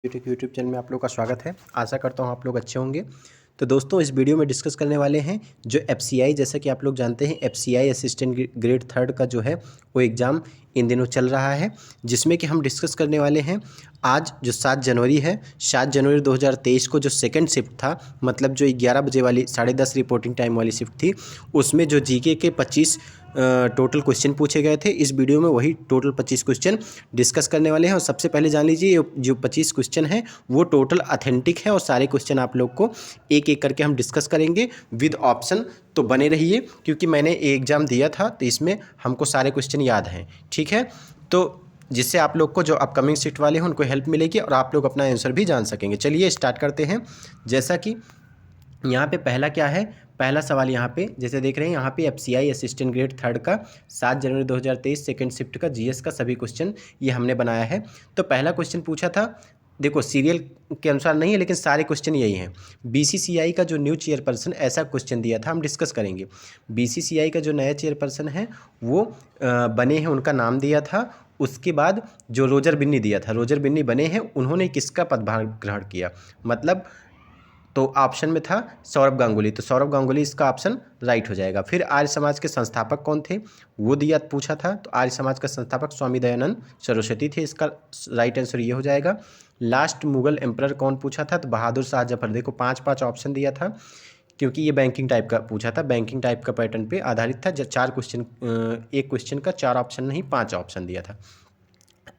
YouTube channel में आप लोग का स्वागत है। आशा करता हूँ आप लोग अच्छे होंगे। तो दोस्तों इस वीडियो में डिस्कस करने वाले हैं जो एफसीआई, जैसा कि आप लोग जानते हैं एफसीआई असिस्टेंट ग्रेड 3 का जो है वो एग्ज़ाम इन दिनों चल रहा है, जिसमें कि हम डिस्कस करने वाले हैं आज जो 7 जनवरी है, 7 जनवरी 2023 को जो सेकंड शिफ्ट था, मतलब जो 11 बजे वाली 10:30 रिपोर्टिंग टाइम वाली शिफ्ट थी, उसमें जो जीके के 25 टोटल क्वेश्चन पूछे गए थे। इस वीडियो में वही टोटल 25 क्वेश्चन डिस्कस करने वाले हैं। और सबसे पहले जान लीजिए ये जो 25 क्वेश्चन हैं वो टोटल ऑथेंटिक है और सारे क्वेश्चन आप लोग को एक एक करके हम डिस्कस करेंगे विद ऑप्शन। तो बने रहिए, क्योंकि मैंने एग्ज़ाम दिया था तो इसमें हमको सारे क्वेश्चन याद हैं, ठीक है। तो जिससे आप लोग को जो अपकमिंग शिफ्ट वाले हैं उनको हेल्प मिलेगी और आप लोग अपना आंसर भी जान सकेंगे। चलिए स्टार्ट करते हैं। जैसा कि यहाँ पे पहला क्या है, पहला सवाल यहाँ पे जैसे देख रहे हैं, यहाँ पे एफसीआई असिस्टेंट ग्रेड 3 का 7 जनवरी 2023 सेकंड शिफ्ट का जीएस का सभी क्वेश्चन ये हमने बनाया है। तो पहला क्वेश्चन पूछा था, देखो सीरियल के अनुसार नहीं है लेकिन सारे क्वेश्चन यही हैं। बीसीसीआई का जो न्यू चेयरपर्सन, ऐसा क्वेश्चन दिया था, हम डिस्कस करेंगे। बीसीसीआई का जो नया चेयरपर्सन है वो बने हैं, उनका नाम दिया था। उसके बाद जो रोजर बिन्नी दिया था, रोजर बिन्नी बने हैं, उन्होंने किसका पदभार ग्रहण किया, मतलब तो ऑप्शन में था सौरभ गांगुली, तो सौरभ गांगुली इसका ऑप्शन राइट हो जाएगा। फिर आर्य समाज के संस्थापक कौन थे वो दिया पूछा था, तो आर्य समाज का संस्थापक स्वामी दयानंद सरस्वती थे, इसका राइट आंसर ये हो जाएगा। लास्ट मुगल एम्परर कौन पूछा था, तो बहादुर शाह जफर। देखो 5-5 ऑप्शन दिया था, क्योंकि ये बैंकिंग टाइप का पूछा था, बैंकिंग टाइप का पैटर्न पे आधारित था। 4 क्वेश्चन, एक क्वेश्चन का 4 ऑप्शन नहीं 5 ऑप्शन दिया था।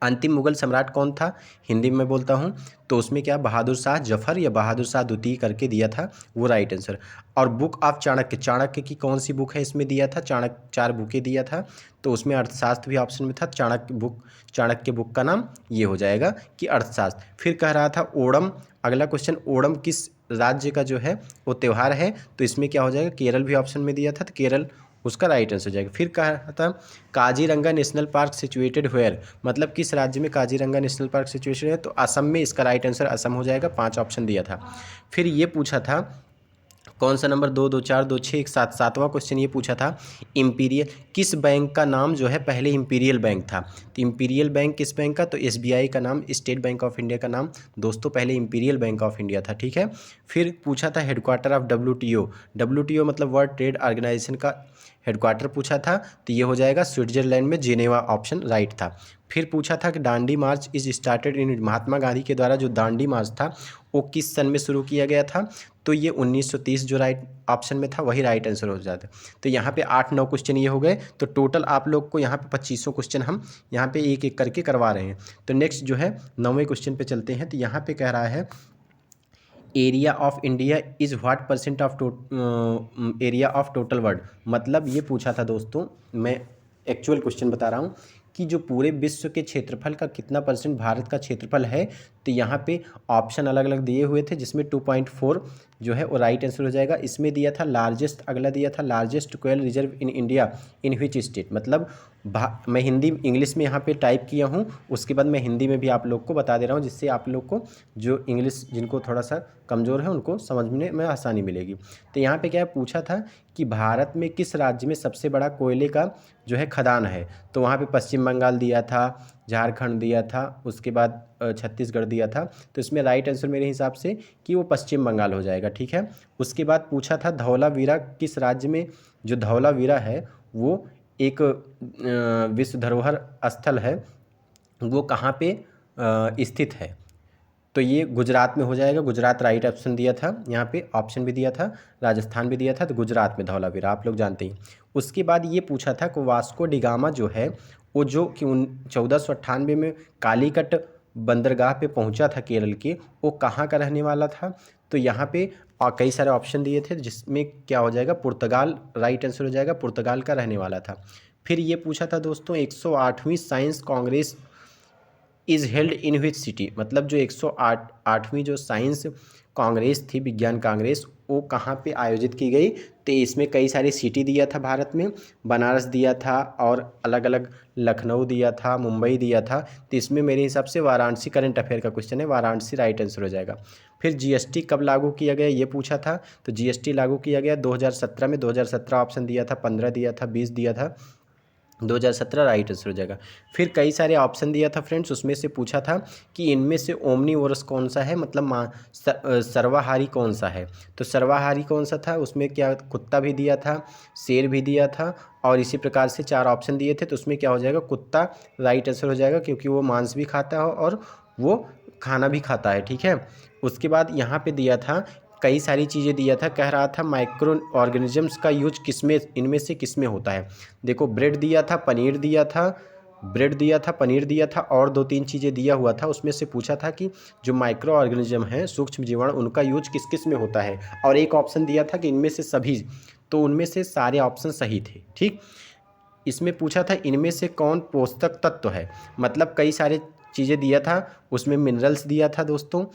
अंतिम मुगल सम्राट कौन था, हिंदी में बोलता हूँ, तो उसमें क्या बहादुर शाह जफर या बहादुर शाह द्वितीय करके दिया था, वो राइट आंसर। और बुक ऑफ चाणक्य, चाणक्य की कौन सी बुक है इसमें दिया था, चाणक्य 4 बुकें दिया था, तो उसमें अर्थशास्त्र भी ऑप्शन में था। चाणक्य बुक का नाम ये हो जाएगा कि अर्थशास्त्र। फिर कह रहा था ओणम, अगला क्वेश्चन, ओणम किस राज्य का जो है वो त्यौहार है, तो इसमें क्या हो जाएगा, केरल भी ऑप्शन में दिया था, तो केरल उसका राइट आंसर हो जाएगा। फिर कहा था Kaziranga national park situated where, मतलब किस राज्य में काजीरंगा नेशनल पार्क सिचुएशन है, तो असम में, इसका राइट आंसर असम हो जाएगा। 5 ऑप्शन दिया था। फिर ये पूछा था कौन सा नंबर 2, 2, 4, 2, 6, 1, 7, 7वां क्वेश्चन ये पूछा था, इम्पीरियल किस बैंक का नाम जो है पहले इम्पीरियल बैंक था, तो इम्पीरियल बैंक किस बैंक का, तो एसबीआई का नाम, स्टेट बैंक ऑफ इंडिया का नाम दोस्तों पहले इम्पीरियल बैंक ऑफ इंडिया था, ठीक है। फिर पूछा था हेडक्वार्टर ऑफ डब्ल्यूटीओ, डब्ल्यूटीओ मतलब वर्ल्ड ट्रेड ऑर्गेनाइजेशन का हेडक्वार्टर पूछा था, तो ये हो जाएगा स्विट्जरलैंड में, जेनेवा ऑप्शन राइट था। फिर पूछा था कि दांडी मार्च is started in, Mahatma Gandhi के द्वारा जो दांडी मार्च था वो किस सन में शुरू किया गया था, तो ये 1930 जो राइट ऑप्शन में था वही राइट आंसर हो जाता। तो यहाँ पे 8-9 क्वेश्चन ये हो गए, तो टोटल आप लोग को यहाँ पे 2500 क्वेश्चन हम यहाँ पे एक एक करके करवा रहे हैं। तो नेक्स्ट जो है 9वें क्वेश्चन पे चलते हैं। तो यहाँ पे कह रहा है area of India is what percent of area of total world, मतलब ये पूछा था दोस्तों, मैं एक्चुअल क्वेश्चन बता रहा हूँ कि जो पूरे विश्व के क्षेत्रफल का कितना परसेंट भारत का क्षेत्रफल है, तो यहाँ पे ऑप्शन अलग अलग दिए हुए थे, जिसमें 2.4 जो है वो राइट आंसर हो जाएगा। इसमें दिया था लार्जेस्ट, अगला दिया था largest quail reserve in India in which state, मतलब मैं हिंदी इंग्लिश में यहाँ पे टाइप किया हूँ, उसके बाद मैं हिंदी में भी आप लोग को बता दे रहा हूँ, जिससे आप लोग को जो इंग्लिश जिनको थोड़ा सा कमज़ोर है उनको समझने में आसानी मिलेगी। तो यहाँ पे क्या पूछा था कि भारत में किस राज्य में सबसे बड़ा कोयले का जो है खदान है, तो वहाँ पे पश्चिम बंगाल दिया था, झारखंड दिया था, उसके बाद छत्तीसगढ़ दिया था, तो इसमें राइट आंसर मेरे हिसाब से कि वो पश्चिम बंगाल हो जाएगा, ठीक है। उसके बाद पूछा था धौलावीरा किस राज्य में, जो धौलावीरा है वो एक विश्व धरोहर स्थल है, वो कहाँ पे स्थित है, तो ये गुजरात में हो जाएगा। गुजरात राइट ऑप्शन दिया था, यहाँ पे ऑप्शन भी दिया था, राजस्थान भी दिया था, तो गुजरात में धौलावीरा आप लोग जानते हैं। उसके बाद ये पूछा था कि वास्को डिगामा जो है वो जो कि 1498 में कालीकट बंदरगाह पे पहुंचा था केरल के, वो कहाँ का रहने वाला था, तो यहाँ पे कई सारे ऑप्शन दिए थे, जिसमें क्या हो जाएगा पुर्तगाल राइट आंसर हो जाएगा, पुर्तगाल का रहने वाला था। फिर ये पूछा था दोस्तों 108वीं science congress is held in which city, मतलब जो 108वीं जो साइंस कांग्रेस थी, विज्ञान कांग्रेस, वो कहाँ पे आयोजित की गई, तो इसमें कई सारी सिटी दिया था भारत में, बनारस दिया था और अलग अलग लखनऊ दिया था, मुंबई दिया था, तो इसमें मेरे हिसाब से वाराणसी, करंट अफेयर का क्वेश्चन है, वाराणसी राइट आंसर हो जाएगा। फिर जीएसटी कब लागू किया गया ये पूछा था, तो जीएसटी लागू किया गया 2017 में, 2017 ऑप्शन दिया था, 15 दिया था, 20 दिया था, 2017 राइट आंसर हो जाएगा। फिर कई सारे ऑप्शन दिया था फ्रेंड्स, उसमें से पूछा था कि इनमें से ओमनीवोरस कौन सा है, मतलब सर्वाहारी कौन सा है। तो सर्वाहारी कौन सा था, उसमें क्या कुत्ता भी दिया था, शेर भी दिया था, और इसी प्रकार से 4 ऑप्शन दिए थे। तो उसमें क्या हो जाएगा, कुत्ता राइट आंसर हो जाएगा, क्योंकि वो मांस भी खाता है और वो खाना भी खाता है। ठीक है, उसके बाद यहाँ पे दिया था कई सारी चीज़ें दिया था, कह रहा था माइक्रो ऑर्गेनिजम्स का यूज किसमें, इनमें से किसमें होता है। देखो ब्रेड दिया था, पनीर दिया था, ब्रेड दिया था, पनीर दिया था, और 2-3 चीज़ें दिया हुआ था। उसमें से पूछा था कि जो माइक्रो ऑर्गेनिज्म हैं, सूक्ष्म जीवाणु, उनका यूज किस किस में होता है, और एक ऑप्शन दिया था कि इनमें से सभी। तो उनमें से सारे ऑप्शन सही थे। ठीक, इसमें पूछा था इनमें से कौन पोषक तत्व है, मतलब कई सारे चीज़ें दिया था। उसमें मिनरल्स दिया था दोस्तों,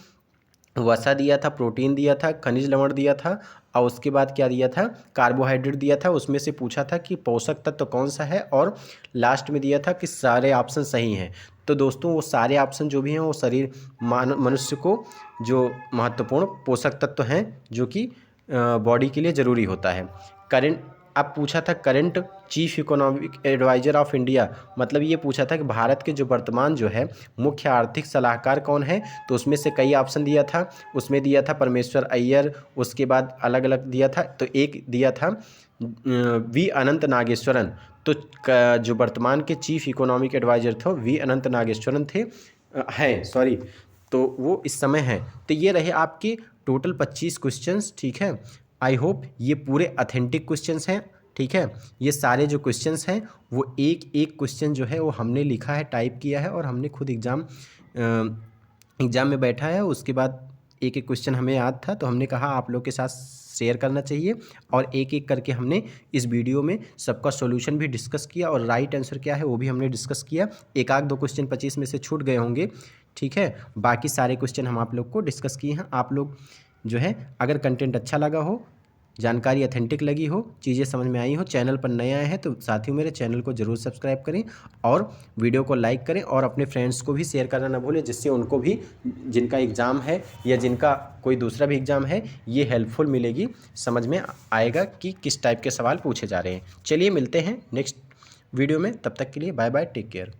वसा दिया था, प्रोटीन दिया था, खनिज लवण दिया था, और उसके बाद क्या दिया था, कार्बोहाइड्रेट दिया था। उसमें से पूछा था कि पोषक तत्व कौन सा है, और लास्ट में दिया था कि सारे ऑप्शन सही हैं। तो दोस्तों वो सारे ऑप्शन जो भी हैं वो शरीर मनुष्य को जो महत्वपूर्ण पोषक तत्व हैं जो कि बॉडी के लिए ज़रूरी होता है। करेंट, अब पूछा था current chief economic adviser of India, मतलब ये पूछा था कि भारत के जो वर्तमान जो है मुख्य आर्थिक सलाहकार कौन है। तो उसमें से कई ऑप्शन दिया था, उसमें दिया था परमेश्वर अय्यर, उसके बाद अलग अलग दिया था। तो एक दिया था वी अनंत नागेश्वरन। तो जो वर्तमान के चीफ इकोनॉमिक एडवाइज़र थे वी अनंत नागेश्वरन थे, हैं सॉरी, तो वो इस समय हैं। तो ये रहे आपके टोटल 25 क्वेश्चंस। ठीक है, आई होप ये पूरे ऑथेंटिक क्वेश्चंस हैं। ठीक है, ये सारे जो क्वेश्चंस हैं वो एक एक क्वेश्चन जो है वो हमने लिखा है, टाइप किया है, और हमने खुद एग्ज़ाम में बैठा है। उसके बाद एक एक क्वेश्चन हमें याद था, तो हमने कहा आप लोग के साथ शेयर करना चाहिए, और एक एक करके हमने इस वीडियो में सबका सॉल्यूशन भी डिस्कस किया, और राइट आंसर क्या है वो भी हमने डिस्कस किया। एक आध 2 क्वेश्चन 25 में से छूट गए होंगे। ठीक है, बाकी सारे क्वेश्चन हम आप लोग को डिस्कस किए हैं। आप लोग जो है अगर कंटेंट अच्छा लगा हो, जानकारी ऑथेंटिक लगी हो, चीज़ें समझ में आई हो, चैनल पर नए आए हैं तो साथियों मेरे चैनल को ज़रूर सब्सक्राइब करें, और वीडियो को लाइक करें, और अपने फ्रेंड्स को भी शेयर करना ना भूलें, जिससे उनको भी जिनका एग्ज़ाम है या जिनका कोई दूसरा भी एग्ज़ाम है ये हेल्पफुल मिलेगी, समझ में आएगा कि किस टाइप के सवाल पूछे जा रहे हैं। चलिए मिलते हैं नेक्स्ट वीडियो में, तब तक के लिए बाय बाय, टेक केयर।